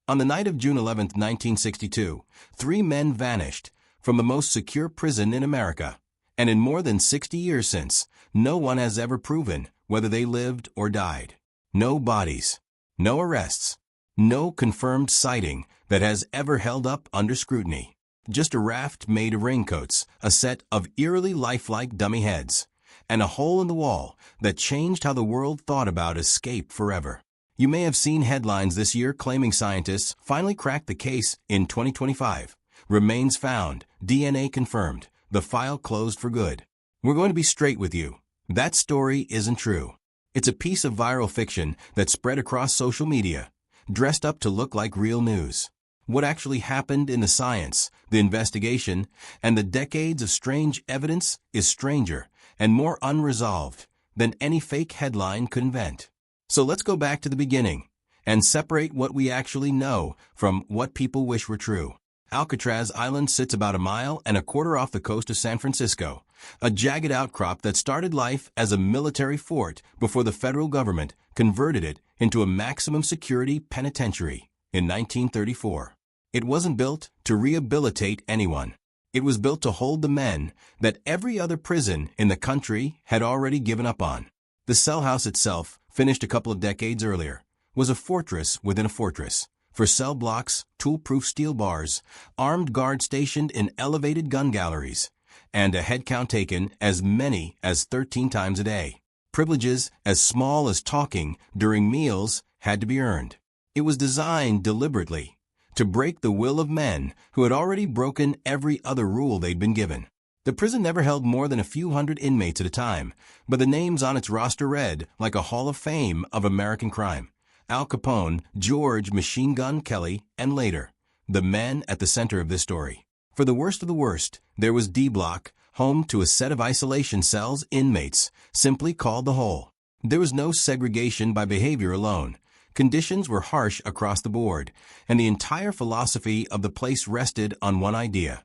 On the night of June 11, 1962, 3 men vanished from the most secure prison in America. And in more than 60 years since, no one has ever proven whether they lived or died. No bodies, no arrests, no confirmed sighting that has ever held up under scrutiny. Just a raft made of raincoats, a set of eerily lifelike dummy heads, and a hole in the wall that changed how the world thought about escape forever. You may have seen headlines this year claiming scientists finally cracked the case in 2025. Remains found, DNA confirmed, the file closed for good. We're going to be straight with you. That story isn't true. It's a piece of viral fiction that spread across social media, dressed up to look like real news. What actually happened in the science, the investigation, and the decades of strange evidence is stranger and more unresolved than any fake headline could invent. So let's go back to the beginning and separate what we actually know from what people wish were true. Alcatraz Island sits about 1.25 miles off the coast of San Francisco, a jagged outcrop that started life as a military fort before the federal government converted it into a maximum security penitentiary in 1934. It wasn't built to rehabilitate anyone. It was built to hold the men that every other prison in the country had already given up on. The cell house itself, finished a couple of decades earlier, was a fortress within a fortress. For cell blocks, tool-proof steel bars, armed guards stationed in elevated gun galleries, and a head count taken as many as 13 times a day. Privileges as small as talking during meals had to be earned. It was designed deliberately to break the will of men who had already broken every other rule they'd been given. The prison never held more than a few hundred inmates at a time, but the names on its roster read like a hall of fame of American crime. Al Capone, George Machine Gun Kelly, and later, the men at the center of this story. For the worst of the worst, there was D Block, home to a set of isolation cells inmates, simply called the Hole. There was no segregation by behavior alone. Conditions were harsh across the board, and the entire philosophy of the place rested on one idea: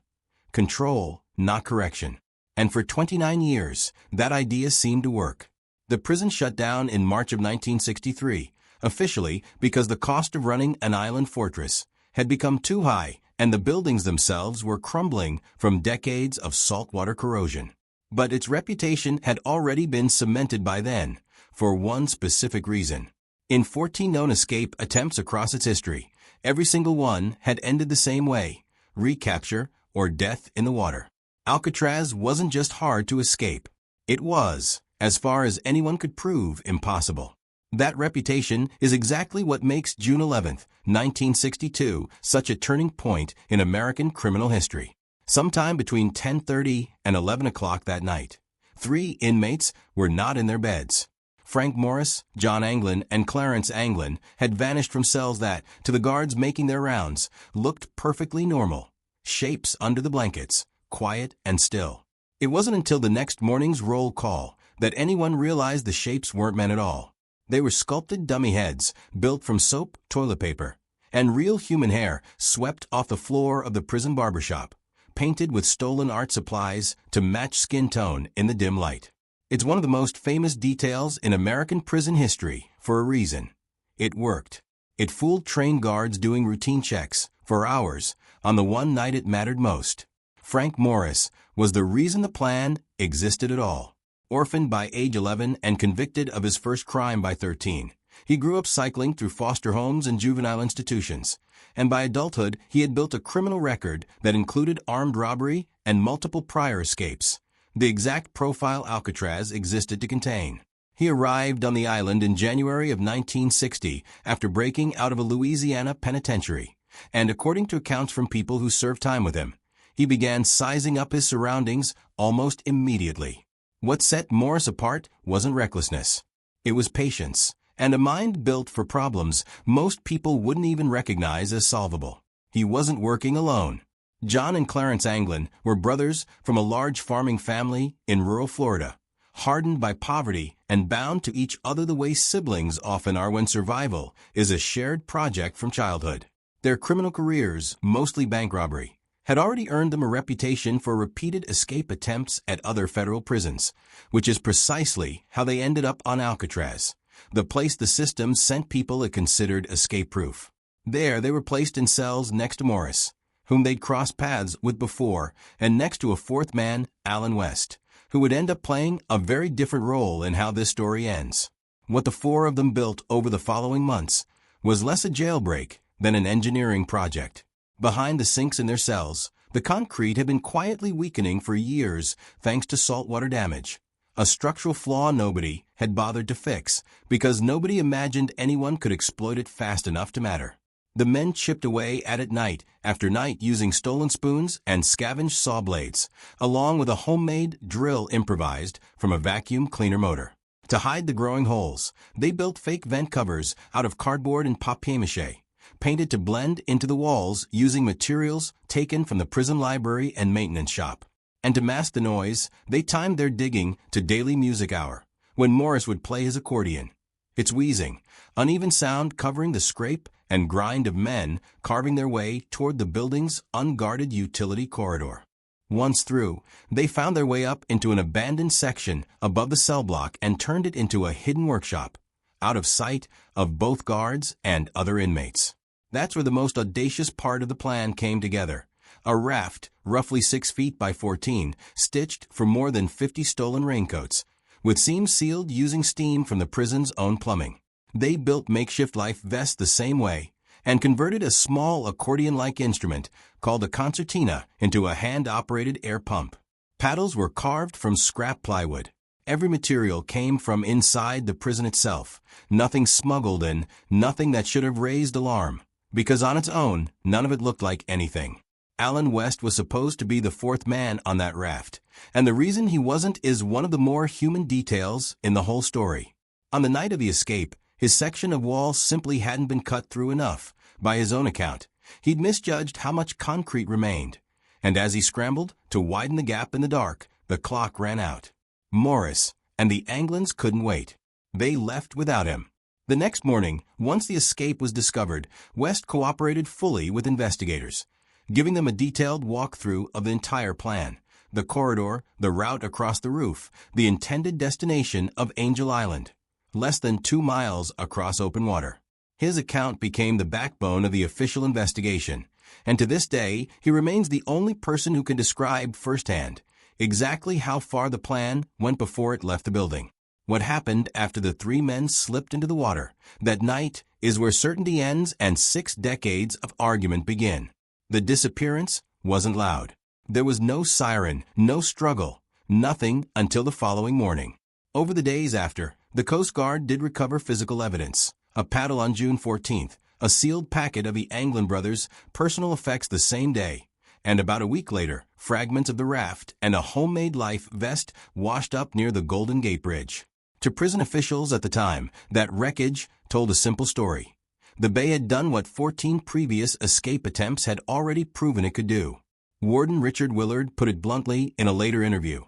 control, not correction. And for 29 years, that idea seemed to work. The prison shut down in March of 1963, officially because the cost of running an island fortress had become too high and the buildings themselves were crumbling from decades of saltwater corrosion. But its reputation had already been cemented by then, for one specific reason. In 14 known escape attempts across its history, every single one had ended the same way: recapture or death in the water. Alcatraz wasn't just hard to escape. It was, as far as anyone could prove, impossible. That reputation is exactly what makes June 11, 1962, such a turning point in American criminal history. Sometime between 10:30 and 11 o'clock that night, 3 inmates were not in their beds. Frank Morris, John Anglin, and Clarence Anglin had vanished from cells that, to the guards making their rounds, looked perfectly normal. Shapes under the blankets, quiet and still. It wasn't until the next morning's roll call that anyone realized the shapes weren't men at all. They were sculpted dummy heads, built from soap, toilet paper, and real human hair swept off the floor of the prison barbershop, painted with stolen art supplies to match skin tone in the dim light. It's one of the most famous details in American prison history for a reason. It worked. It fooled trained guards doing routine checks for hours on the one night it mattered most. Frank Morris was the reason the plan existed at all. Orphaned by age 11 and convicted of his first crime by 13, he grew up cycling through foster homes and juvenile institutions, and by adulthood he had built a criminal record that included armed robbery and multiple prior escapes, the exact profile Alcatraz existed to contain. He arrived on the island in January of 1960 after breaking out of a Louisiana penitentiary, and according to accounts from people who served time with him, he began sizing up his surroundings almost immediately. What set Morris apart wasn't recklessness. It was patience, and a mind built for problems most people wouldn't even recognize as solvable. He wasn't working alone. John and Clarence Anglin were brothers from a large farming family in rural Florida, hardened by poverty and bound to each other the way siblings often are when survival is a shared project from childhood. Their criminal careers, mostly bank robbery, had already earned them a reputation for repeated escape attempts at other federal prisons, which is precisely how they ended up on Alcatraz, the place the system sent people it considered escape-proof. There, they were placed in cells next to Morris, whom they'd crossed paths with before, and next to a fourth man, Alan West, who would end up playing a very different role in how this story ends. What the four of them built over the following months was less a jailbreak than an engineering project. Behind the sinks in their cells, the concrete had been quietly weakening for years thanks to saltwater damage, a structural flaw nobody had bothered to fix because nobody imagined anyone could exploit it fast enough to matter. The men chipped away at it night after night using stolen spoons and scavenged saw blades, along with a homemade drill improvised from a vacuum cleaner motor. To hide the growing holes, they built fake vent covers out of cardboard and papier-mâché, painted to blend into the walls using materials taken from the prison library and maintenance shop. And to mask the noise, they timed their digging to daily music hour, when Morris would play his accordion. Its wheezing, uneven sound covering the scrape and grind of men carving their way toward the building's unguarded utility corridor. Once through, they found their way up into an abandoned section above the cell block and turned it into a hidden workshop, out of sight of both guards and other inmates. That's where the most audacious part of the plan came together. A raft, roughly 6 feet by 14, stitched for more than 50 stolen raincoats, with seams sealed using steam from the prison's own plumbing. They built makeshift life vests the same way, and converted a small accordion-like instrument called a concertina into a hand-operated air pump. Paddles were carved from scrap plywood. Every material came from inside the prison itself, nothing smuggled in, nothing that should have raised alarm, because on its own, none of it looked like anything. Alan West was supposed to be the fourth man on that raft, and the reason he wasn't is one of the more human details in the whole story. On the night of the escape, his section of wall simply hadn't been cut through enough. By his own account, he'd misjudged how much concrete remained, and as he scrambled to widen the gap in the dark, the clock ran out. Morris and the Anglins couldn't wait. They left without him. The next morning, once the escape was discovered, West cooperated fully with investigators, giving them a detailed walkthrough of the entire plan, the corridor, the route across the roof, the intended destination of Angel Island, less than 2 miles across open water. His account became the backbone of the official investigation, and to this day, he remains the only person who can describe firsthand exactly how far the plan went before it left the building. What happened after the 3 men slipped into the water that night is where certainty ends and 6 decades of argument begin. The disappearance wasn't loud. There was no siren, no struggle, nothing until the following morning. Over the days after, the Coast Guard did recover physical evidence. A paddle on June 14th, a sealed packet of the Anglin brothers' personal effects the same day, and about a week later, fragments of the raft and a homemade life vest washed up near the Golden Gate Bridge. To prison officials at the time, that wreckage told a simple story. The Bay had done what 14 previous escape attempts had already proven it could do. Warden Richard Willard put it bluntly in a later interview,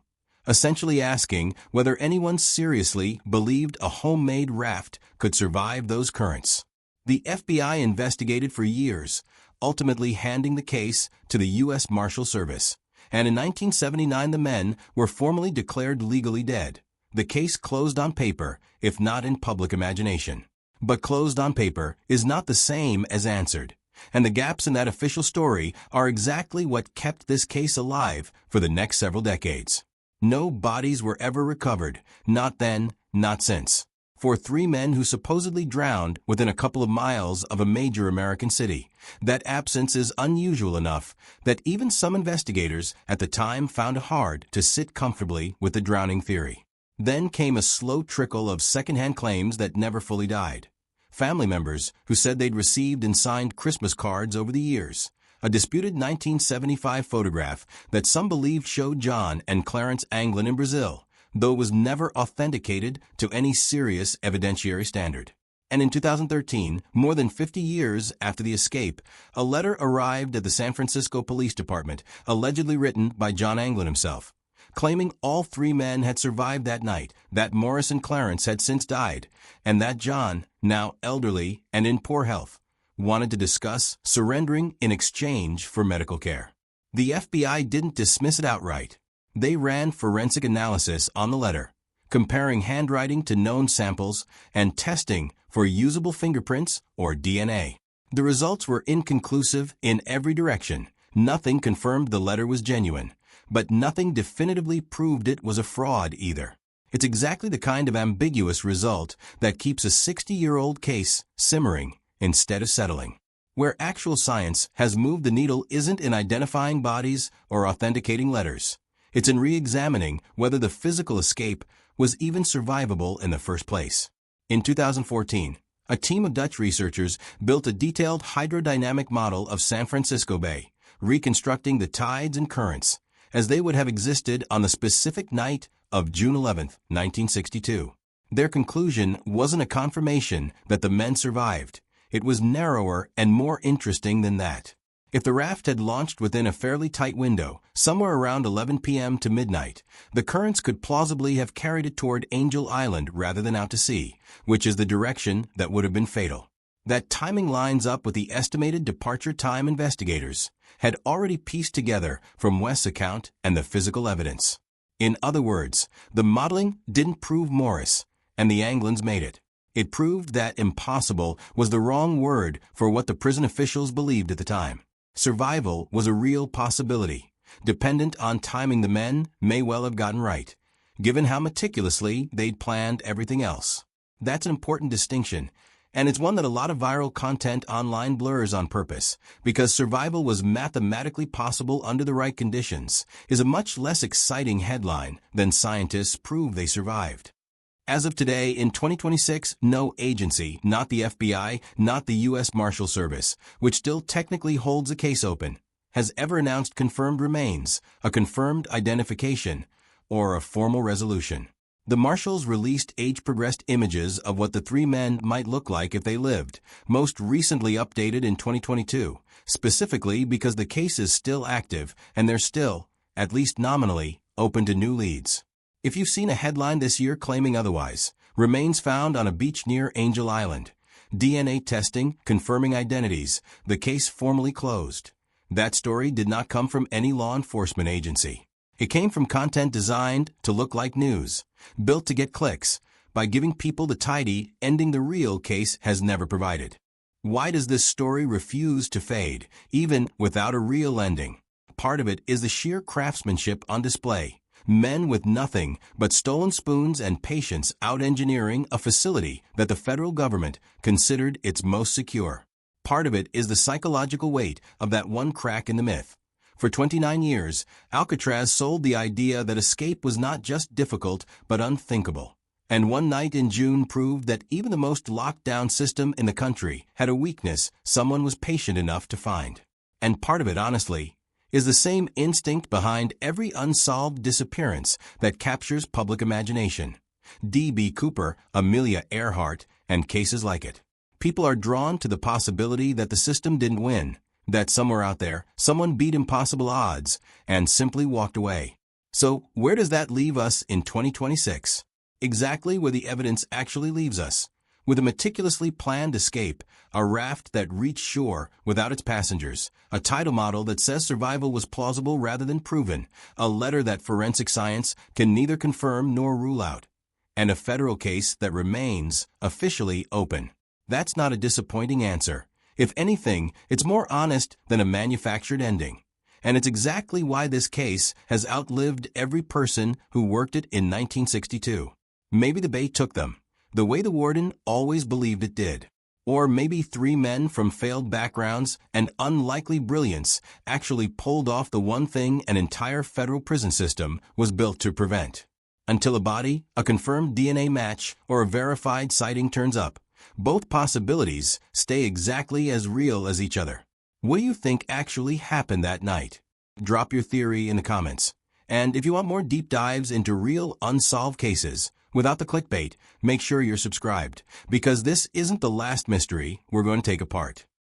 essentially asking whether anyone seriously believed a homemade raft could survive those currents. The FBI investigated for years, ultimately handing the case to the U.S. Marshal Service, and in 1979 the men were formally declared legally dead. The case closed on paper, if not in public imagination. But closed on paper is not the same as answered, and the gaps in that official story are exactly what kept this case alive for the next several decades. No bodies were ever recovered, not then, not since. For 3 men who supposedly drowned within a couple of miles of a major American city, that absence is unusual enough that even some investigators at the time found it hard to sit comfortably with the drowning theory. Then came a slow trickle of secondhand claims that never fully died. Family members who said they'd received and signed Christmas cards over the years. A disputed 1975 photograph that some believed showed John and Clarence Anglin in Brazil, though it was never authenticated to any serious evidentiary standard. And in 2013, more than 50 years after the escape, a letter arrived at the San Francisco Police Department, allegedly written by John Anglin himself, claiming all 3 men had survived that night, that Morris and Clarence had since died, and that John, now elderly and in poor health, wanted to discuss surrendering in exchange for medical care. The FBI didn't dismiss it outright. They ran forensic analysis on the letter, comparing handwriting to known samples and testing for usable fingerprints or DNA. The results were inconclusive in every direction. Nothing confirmed the letter was genuine, but nothing definitively proved it was a fraud either. It's exactly the kind of ambiguous result that keeps a 60-year-old case simmering instead of settling. Where actual science has moved the needle isn't in identifying bodies or authenticating letters. It's in re-examining whether the physical escape was even survivable in the first place. In 2014, a team of Dutch researchers built a detailed hydrodynamic model of San Francisco Bay, reconstructing the tides and currents as they would have existed on the specific night of June 11, 1962. Their conclusion wasn't a confirmation that the men survived. It was narrower and more interesting than that. If the raft had launched within a fairly tight window, somewhere around 11 p.m. to midnight, the currents could plausibly have carried it toward Angel Island rather than out to sea, which is the direction that would have been fatal. That timing lines up with the estimated departure time investigators had already pieced together from West's account and the physical evidence. In other words, the modeling didn't prove Morris, and the Anglins made it. It proved that impossible was the wrong word for what the prison officials believed at the time. Survival was a real possibility, dependent on timing the men may well have gotten right, given how meticulously they'd planned everything else. That's an important distinction, and it's one that a lot of viral content online blurs on purpose, because survival was mathematically possible under the right conditions is a much less exciting headline than scientists prove they survived. As of today, in 2026, no agency, not the FBI, not the U.S. Marshal Service, which still technically holds a case open, has ever announced confirmed remains, a confirmed identification, or a formal resolution. The Marshals released age-progressed images of what the three men might look like if they lived, most recently updated in 2022, specifically because the case is still active and they're still, at least nominally, open to new leads. If you've seen a headline this year claiming otherwise, remains found on a beach near Angel Island, DNA testing confirming identities, the case formally closed. That story did not come from any law enforcement agency. It came from content designed to look like news, built to get clicks, by giving people the tidy ending the real case has never provided. Why does this story refuse to fade, even without a real ending? Part of it is the sheer craftsmanship on display. Men with nothing but stolen spoons and patience out-engineering a facility that the federal government considered its most secure. Part of it is the psychological weight of that one crack in the myth. For 29 years, Alcatraz sold the idea that escape was not just difficult but unthinkable. And one night in June proved that even the most locked-down system in the country had a weakness someone was patient enough to find. And part of it, honestly, is the same instinct behind every unsolved disappearance that captures public imagination. D.B. Cooper, Amelia Earhart, and cases like it. People are drawn to the possibility that the system didn't win, that somewhere out there, someone beat impossible odds and simply walked away. So, where does that leave us in 2026? Exactly where the evidence actually leaves us. With a meticulously planned escape, a raft that reached shore without its passengers, a tidal model that says survival was plausible rather than proven, a letter that forensic science can neither confirm nor rule out, and a federal case that remains officially open. That's not a disappointing answer. If anything, it's more honest than a manufactured ending. And it's exactly why this case has outlived every person who worked it in 1962. Maybe the bait took them, the way the warden always believed it did. Or maybe three men from failed backgrounds and unlikely brilliance actually pulled off the one thing an entire federal prison system was built to prevent. Until a body, a confirmed DNA match, or a verified sighting turns up, both possibilities stay exactly as real as each other. What do you think actually happened that night? Drop your theory in the comments. And if you want more deep dives into real unsolved cases, without the clickbait, make sure you're subscribed, because this isn't the last mystery we're going to take apart.